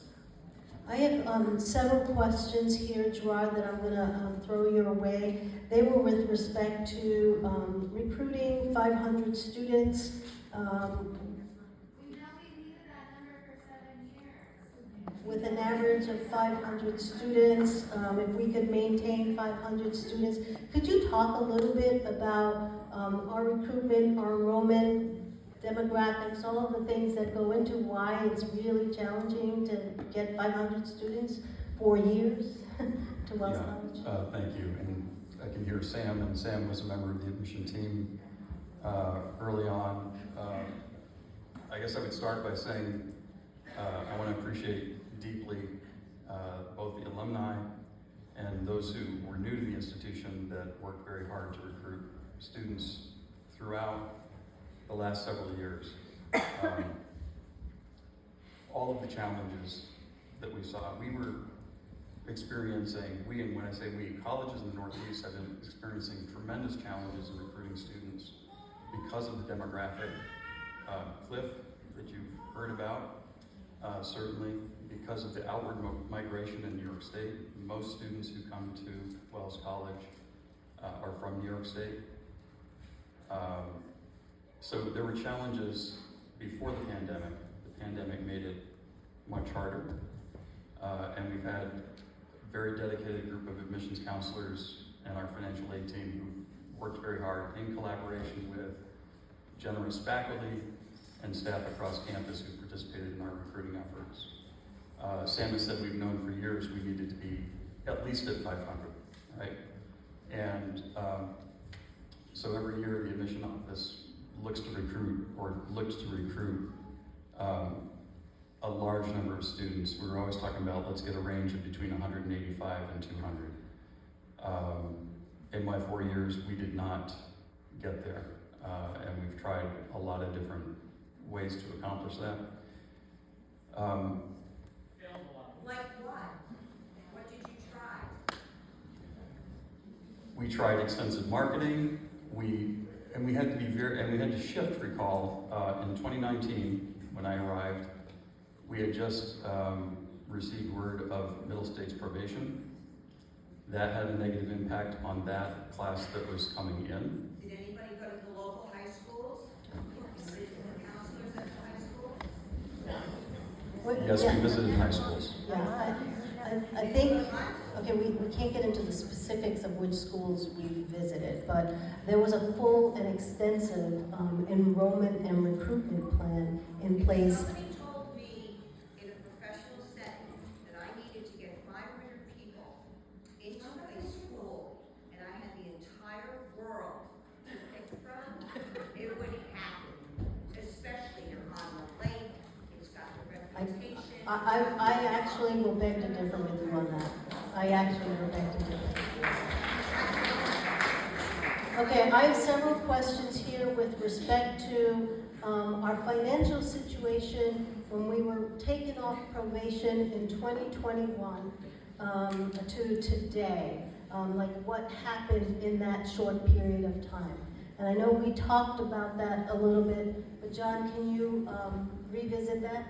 I have several questions here, Gerard, that I'm going to throw your way. They were with respect to recruiting 500 students. With an average of 500 students, if we could maintain 500 students. Could you talk a little bit about our recruitment, our enrollment, demographics, all of the things that go into why it's really challenging to get 500 students 4 years to Wells College? Thank you. And I can hear Sam, and Sam was a member of the admission team early on. I guess I would start by saying I want to appreciate deeply both the alumni and those who were new to the institution that worked very hard to recruit students throughout the last several years. All of the challenges that we saw, we were experiencing, and when I say we, colleges in the Northeast have been experiencing tremendous challenges in recruiting students because of the demographic cliff that you've heard about, certainly because of the outward migration in New York State. Most students who come to Wells College are from New York State. So there were challenges before the pandemic. The pandemic made it much harder. And we've had a very dedicated group of admissions counselors and our financial aid team who worked very hard in collaboration with generous faculty and staff across campus who participated in our recruiting efforts. Sam has said we've known for years we needed to be at least at 500, right? And so every year the admission office looks to recruit a large number of students. We were always talking about let's get a range of between 185 and 200. In my 4 years, we did not get there, and we've tried a lot of different ways to accomplish that. Like what? What did you try? We tried extensive marketing. We had to shift. Recall in 2019 when I arrived, we had just received word of Middle States probation. That had a negative impact on that class that was coming in. Did anybody go to the local high schools? Visited the counselors at the high school? Yes, we visited high schools. Yeah, I think, okay, we can't get into the specifics of which schools we visited, but there was a full and extensive enrollment and recruitment plan in place. Somebody told me in a professional setting that I needed to get 500 people into a school, and I had the entire world to pick from. It wouldn't happen, especially on the lake. It's got the reputation. I actually will beg to differ with you on that. I actually will beg to differ with you. Okay, I have several questions here with respect to our financial situation when we were taken off probation in 2021 to today. Like what happened in that short period of time. And I know we talked about that a little bit, but John, can you revisit that?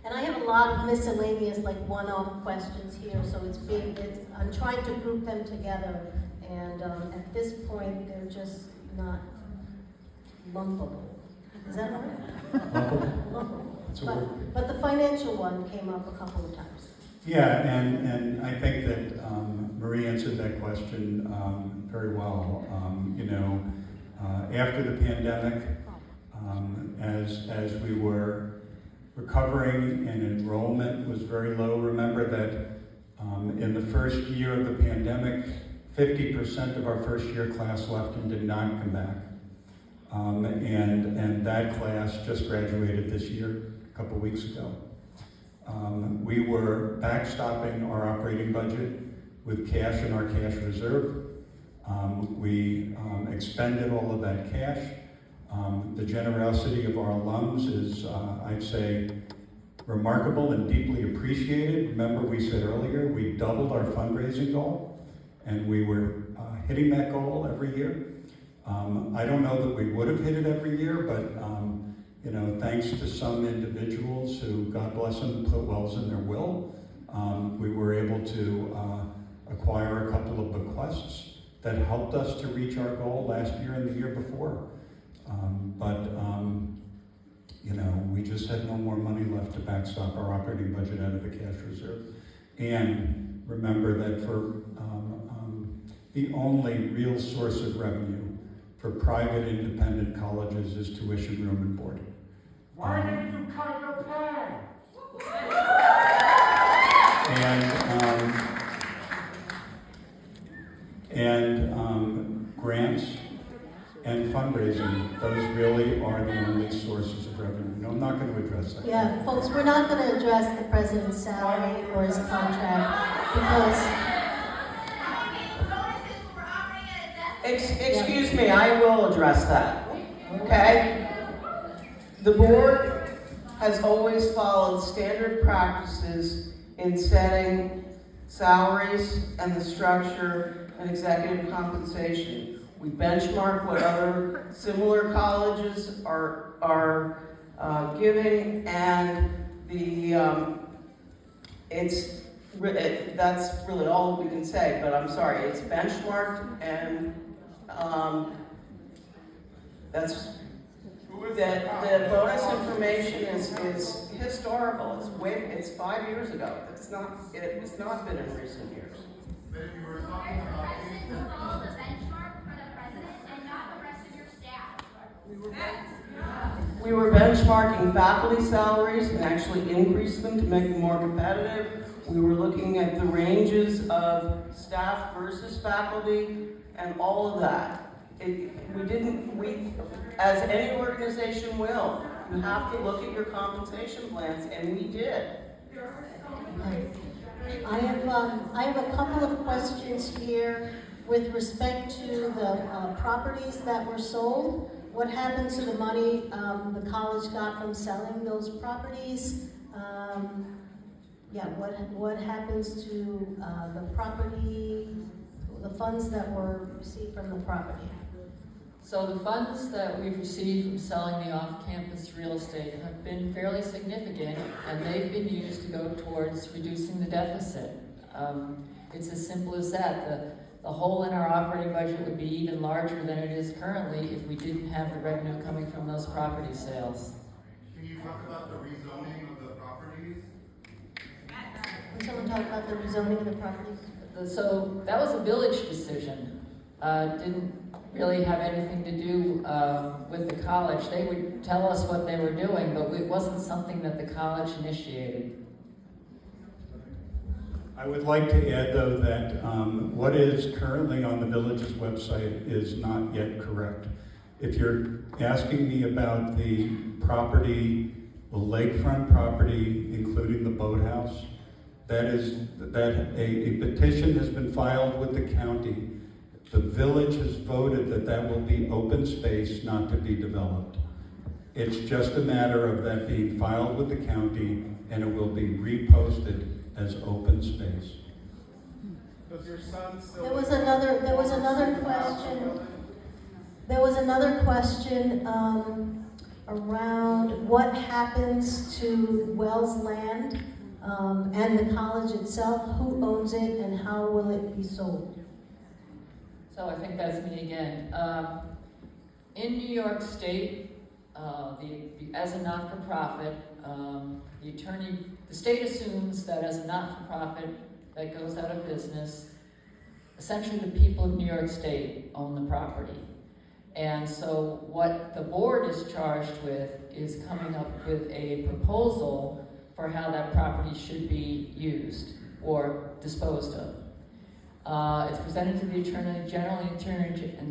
And I have a lot of miscellaneous, like one-off questions here, so I'm trying to group them together, and at this point, they're just not lumpable. Is that right? Lumpable. That's a word. But the financial one came up a couple of times. Yeah, and I think that Marie answered that question very well. After the pandemic, as we were recovering and enrollment was very low, remember that in the first year of the pandemic, 50% of our first year class left and did not come back. And that class just graduated this year, a couple weeks ago. We were backstopping our operating budget with cash in our cash reserve. We expended all of that cash. The generosity of our alums is, I'd say, remarkable and deeply appreciated. Remember, we said earlier, we doubled our fundraising goal, and we were hitting that goal every year. I don't know that we would have hit it every year, but thanks to some individuals who, God bless them, put Wells in their will, we were able to acquire a couple of bequests that helped us to reach our goal last year and the year before. We just had no more money left to backstop our operating budget out of the cash reserve. And remember that for the only real source of revenue for private independent colleges is tuition, room, and board. Why didn't you cut your pay? And grants and fundraising, those really are the only sources of revenue. No, I'm not going to address that. Yeah, folks, we're not going to address the president's salary or his contract because Excuse me, I will address that, okay? The board has always followed standard practices in setting salaries and the structure and executive compensation. We benchmark what other similar colleges are giving, and that's really all we can say, but I'm sorry, it's benchmarked, and the bonus information is historical. It's 5 years ago. It's not been in recent years. But if you were talking about things that the benchmark for the president and not the rest of your staff. We were benchmarking faculty salaries and actually increased them to make them more competitive. We were looking at the ranges of staff versus faculty and all of that. As any organization will, you have to look at your compensation plans, and we did. I have a couple of questions here with respect to the properties that were sold. What happened to the money the college got from selling those properties? What happens to the property, the funds that were received from the property? So the funds that we've received from selling the off-campus real estate have been fairly significant, and they've been used to go towards reducing the deficit. It's as simple as that. The hole in our operating budget would be even larger than it is currently if we didn't have the revenue coming from those property sales. Can you talk about the rezoning of the properties? Can someone talk about the rezoning of the properties? So that was a village decision. Didn't really have anything to do with the college. They would tell us what they were doing, but it wasn't something that the college initiated. I would like to add, though, that what is currently on the village's website is not yet correct. If you're asking me about the property, the lakefront property, including the boathouse, that a petition has been filed with the county. The village has voted that will be open space, not to be developed. It's just a matter of that being filed with the county, and it will be reposted as open space. Does your son still? There was another question around what happens to Wells land and the college itself. Who owns it and how will it be sold? So I think that's me again. In New York State, as a not-for-profit, the state assumes that as a not-for-profit that goes out of business, essentially the people of New York State own the property. And so what the board is charged with is coming up with a proposal for how that property should be used or disposed of. It's presented to the Attorney General, and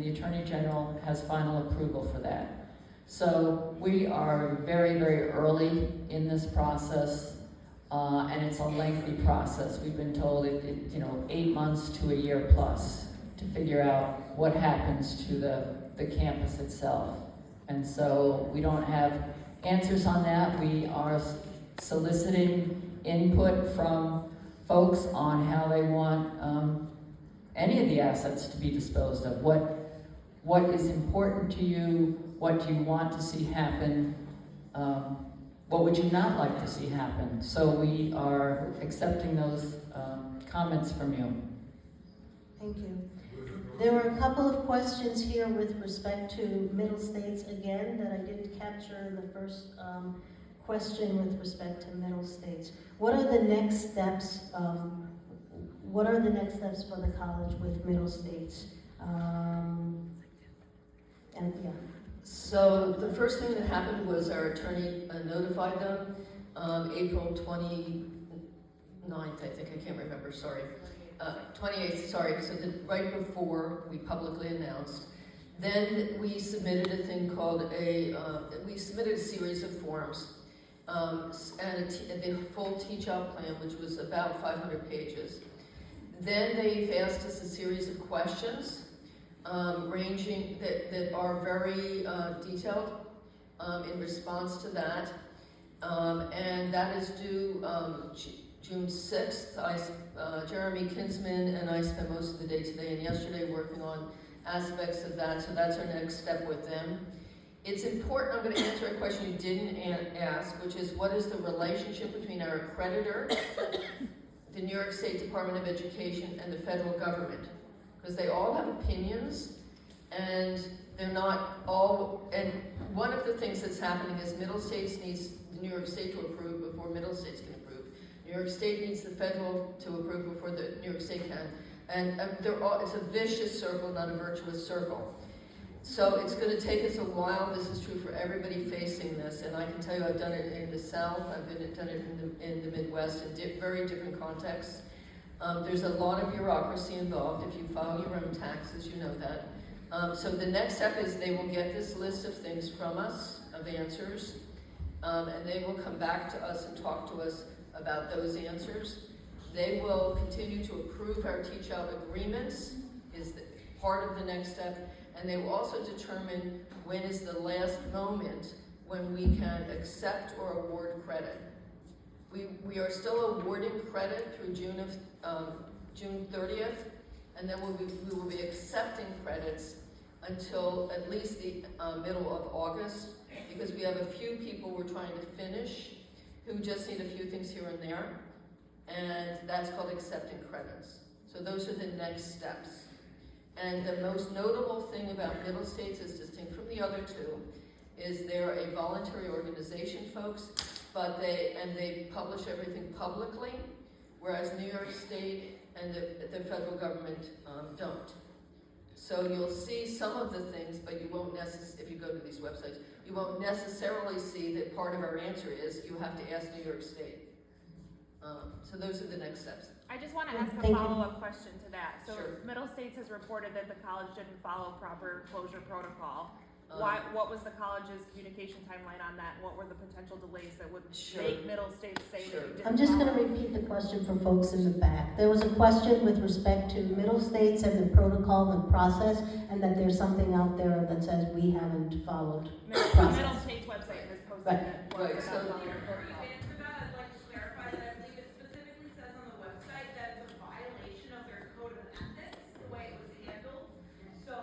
the Attorney General has final approval for that. So we are very, very early in this process, and it's a lengthy process. We've been told 8 months to a year plus to figure out what happens to the campus itself. And so we don't have answers on that. We are soliciting input from folks on how they want any of the assets to be disposed of. What is important to you? What do you want to see happen? What would you not like to see happen? So we are accepting those comments from you. Thank you. There were a couple of questions here with respect to Middle States again that I didn't capture the first question with respect to Middle States. What are the next steps? What are the next steps for the college with Middle States? And, yeah. So the first thing that happened was our attorney notified them, April 29th, I think, I can't remember, sorry. 28th, sorry, so right before we publicly announced. Then we submitted a thing called we submitted a series of forms, and the full teach-out plan, which was about 500 pages. Then they've asked us a series of questions, ranging, that are very detailed in response to that. And that is due June 6th. Jeremy Kinsman and I spent most of the day today and yesterday working on aspects of that, so that's our next step with them. It's important, I'm going to answer a question you didn't ask, which is what is the relationship between our accreditor, the New York State Department of Education, and the federal government? Because they all have opinions, and they're not all, and one of the things that's happening is Middle States needs New York State to approve before Middle States can approve. New York State needs the federal to approve before the New York State can. And it's a vicious circle, not a virtuous circle. So it's going to take us a while. This is true for everybody facing this. And I can tell you I've done it in the South, I've done it in the Midwest, in very different contexts. There's a lot of bureaucracy involved. If you file your own taxes, you know that. So the next step is they will get this list of things from us, of answers, and they will come back to us and talk to us about those answers. They will continue to approve our teach-out agreements, is part of the next step, and they will also determine when is the last moment when we can accept or award credit. We are still awarding credit through June 30th, and then we will be accepting credits until at least the middle of August, because we have a few people we're trying to finish who just need a few things here and there, and that's called accepting credits. So those are the next steps. And the most notable thing about Middle States is distinct from the other two, is they're a voluntary organization, folks, but they publish everything publicly, whereas New York State and the federal government don't. So you'll see some of the things, but you won't if you go to these websites, you won't necessarily see that part of our answer is you have to ask New York State. So those are the next steps. I just want to ask a Thank you. follow-up question to that. So Sure. Middle States has reported that the college didn't follow proper closure protocol. Um, What was the college's communication timeline on that? What were the potential delays that would Sure. make Middle States say Sure. that you didn't I'm just going to follow? repeat the question for folks in the back. There was a question with respect to Middle States and the protocol and process, and that there's something out there that says we haven't followed The process. Middle States website has posted Right. that. Right, was so- not following protocol. Answer that, I'd like to clarify that I believe it specifically says on the website that it's a violation of their code of ethics, the way it was handled. So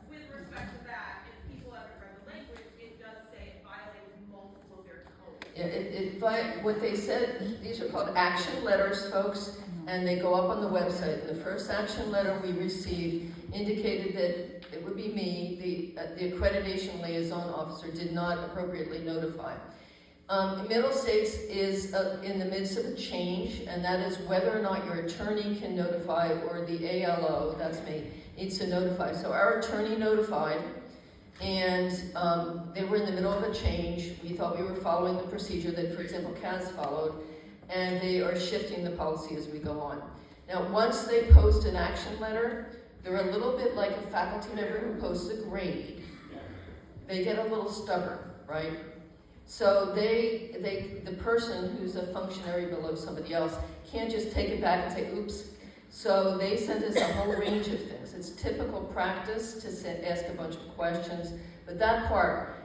with respect to that, if people haven't read the language, it does say it violated multiple of their codes. Yeah, what they said, these are called action letters, folks, and they go up on the website. The first action letter we received indicated that it would be me, the accreditation liaison officer, did not appropriately notify. Middle States is in the midst of a change, and that is whether or not your attorney can notify, or the ALO, that's me, needs to notify. So our attorney notified, and they were in the middle of a change. We thought we were following the procedure that, for example, CAS followed, and they are shifting the policy as we go on. Now, once they post an action letter, they're a little bit like a faculty member who posts a grade. They get a little stubborn, right? So the person who's a functionary below somebody else can't just take it back and say, oops. So they sent us a whole range of things. It's typical practice to ask a bunch of questions, but that part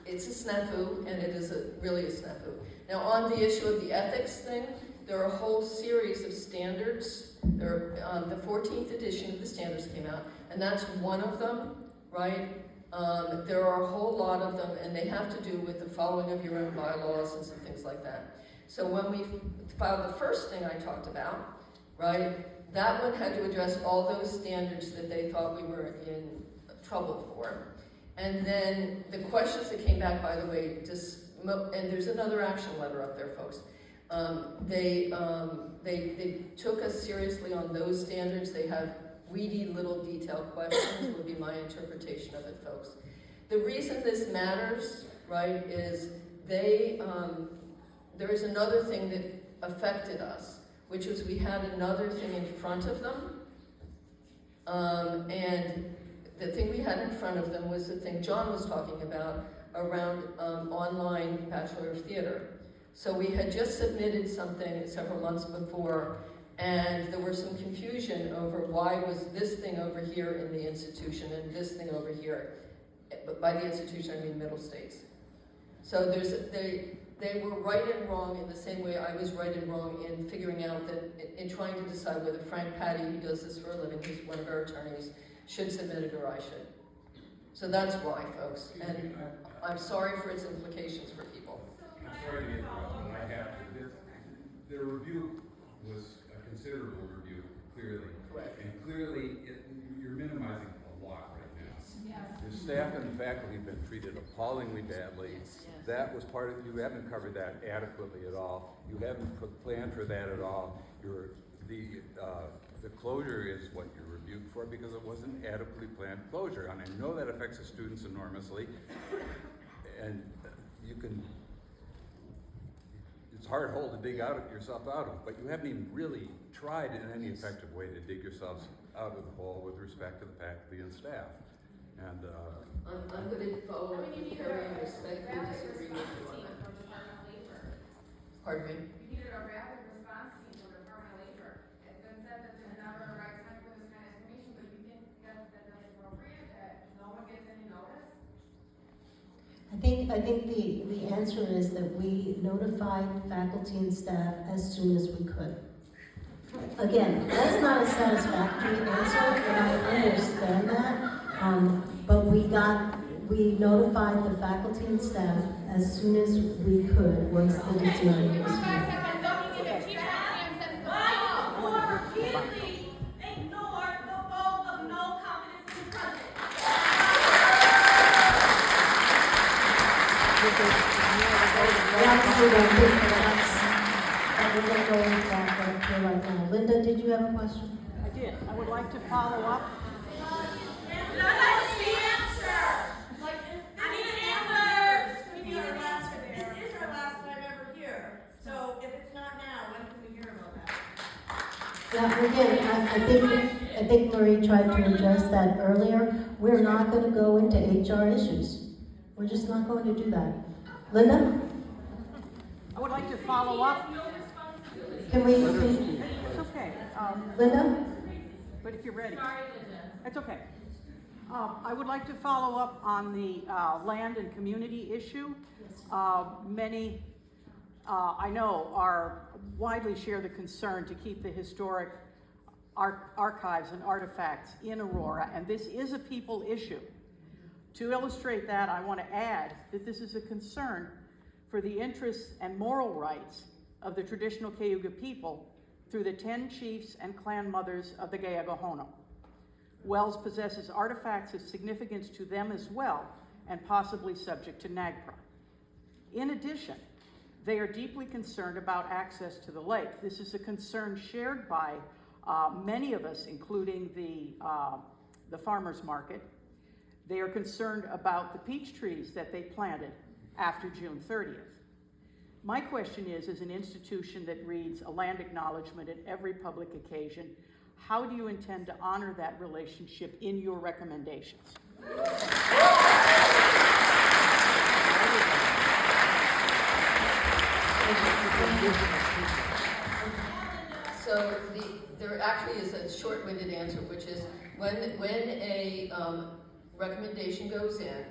it's a snafu, and it is really a snafu. Now, on the issue of the ethics thing, there are a whole series of standards. The 14th edition of the standards came out, and that's one of them, right? There are a whole lot of them, and they have to do with the following of your own bylaws and some things like that. So when we filed the first thing I talked about, right, that one had to address all those standards that they thought we were in trouble for. And then the questions that came back, by the way, and there's another action letter up there, folks. They took us seriously on those standards. They have weedy little detailed questions would be my interpretation of it, folks. The reason this matters, right, is there is another thing that affected us, which was we had another thing in front of them, and the thing we had in front of them was the thing John was talking about around online Bachelor of Theater. So we had just submitted something several months before, and there was some confusion over why was this thing over here in the institution and this thing over here. But by the institution, I mean Middle States. So they were right and wrong in the same way I was right and wrong in figuring out that, in trying to decide whether Frank Patty, who does this for a living, who's one of our attorneys, should submit it or I should. So that's why, folks. And I'm sorry for its implications for people. I'm sorry to interrupt, but I have to. Their review was a considerable review, clearly. Correct. And clearly, you're minimizing a lot right now. Yes. Your staff and faculty have been treated appallingly badly. That was part of, you haven't covered that adequately at all. You haven't planned for that at all. The closure is what you're rebuked for because it wasn't adequately planned closure. And I know that affects the students enormously. And you can, it's a hard hole to dig yourself out of, but you haven't even really tried in any effective way to dig yourselves out of the hole with respect to the faculty and staff. And I'm going to follow up with Carrie and respectfully disagree with you on that. Pardon me? You needed a rapid response team for the Department of Labor. It's been said that there's never a right time for this kind of information, but you think that that's appropriate, that no one gets any notice? I think the answer is that we notified faculty and staff as soon as we could. Again, that's not a satisfactory answer, and I understand that. But we notified the faculty and staff as soon as we could once the decision was made. We're going to go into that right now. Linda, did you have a question? I did. I would like to follow up. Yeah, again, I think Marie tried to address that earlier. We're not going to go into HR issues. We're just not going to do that. Linda? I would like to follow up. Can we? It's okay. Linda? But if you're ready. That's okay. I would like to follow up on the land and community issue. Many, I know, widely share the concern to keep the historic archives and artifacts in Aurora, and this is a people issue. To illustrate that, I want to add that this is a concern for the interests and moral rights of the traditional Cayuga people through the 10 chiefs and clan mothers of the Gayagohono. Wells possesses artifacts of significance to them as well, and possibly subject to NAGPRA. In addition, they are deeply concerned about access to the lake. This is a concern shared by many of us, including the farmers market. They are concerned about the peach trees that they planted after June 30th. My question is, as an institution that reads a land acknowledgement at every public occasion, how do you intend to honor that relationship in your recommendations? So there actually is a short-winded answer, which is when a recommendation goes in,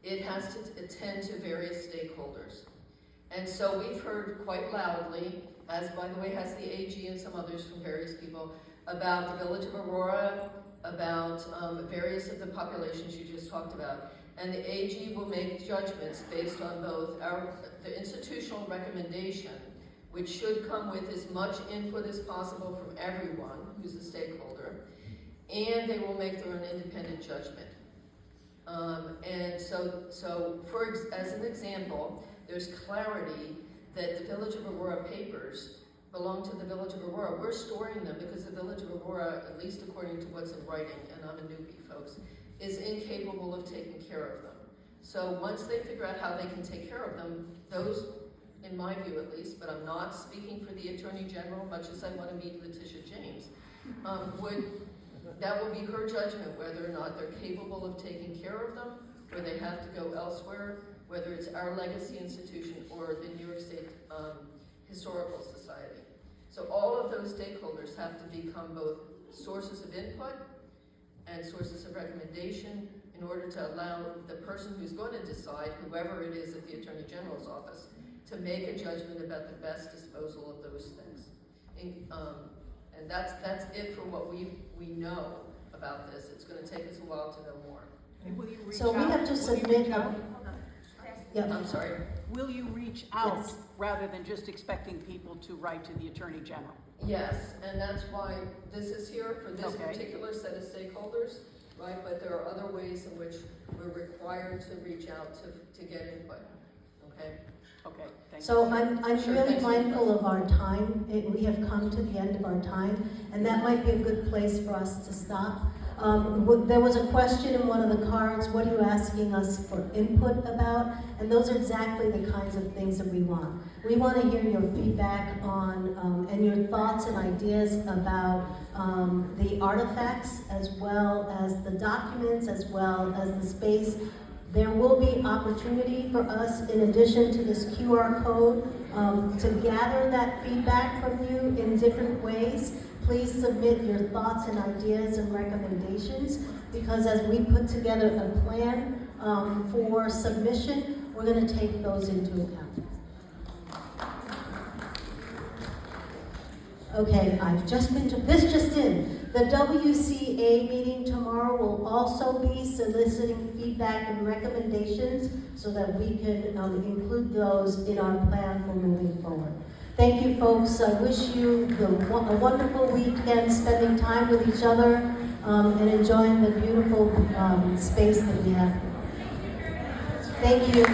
it has to attend to various stakeholders. And so we've heard quite loudly, as by the way has the AG and some others from various people, about the Village of Aurora, about various of the populations you just talked about. And the AG will make judgments based on both the institutional recommendation, which should come with as much input as possible from everyone who's a stakeholder, and they will make their own independent judgment. And so as an example, there's clarity that the Village of Aurora papers belong to the Village of Aurora. We're storing them because the Village of Aurora, at least according to what's in writing, and I'm a newbie, folks, is incapable of taking care of them. So once they figure out how they can take care of them, those, in my view at least, but I'm not speaking for the Attorney General, much as I want to meet Letitia James, that will be her judgment whether or not they're capable of taking care of them, or they have to go elsewhere, whether it's our legacy institution or the New York State Historical Society. So all of those stakeholders have to become both sources of input and sources of recommendation in order to allow the person who's going to decide, whoever it is at the Attorney General's office, to make a judgment about the best disposal of those things. And that's it for what we know about this. It's going to take us a while to know more. Will you reach So we out? have to Will you submit reach out? Yeah. I'm sorry. Will you reach out Yes. rather than just expecting people to write to the Attorney General? Yes, and that's why this is here for this Okay. particular set of stakeholders, right? But there are other ways in which we're required to reach out to get input, okay? Okay, thank you. So I'm Sure, really thanks for the mindful of our time. We have come to the end of our time, and that might be a good place for us to stop. There was a question in one of the cards, what are you asking us for input about? And those are exactly the kinds of things that we want. We want to hear your feedback on, and your thoughts and ideas about the artifacts, as well as the documents, as well as the space. There will be opportunity for us, in addition to this QR code, to gather that feedback from you in different ways. Please submit your thoughts and ideas and recommendations, because as we put together a plan for submission, we're going to take those into account. Okay, this just in. The WCA meeting tomorrow will also be soliciting feedback and recommendations so that we can include those in our plan for moving forward. Thank you, folks. I wish you a wonderful weekend spending time with each other and enjoying the beautiful space that we have. Thank you.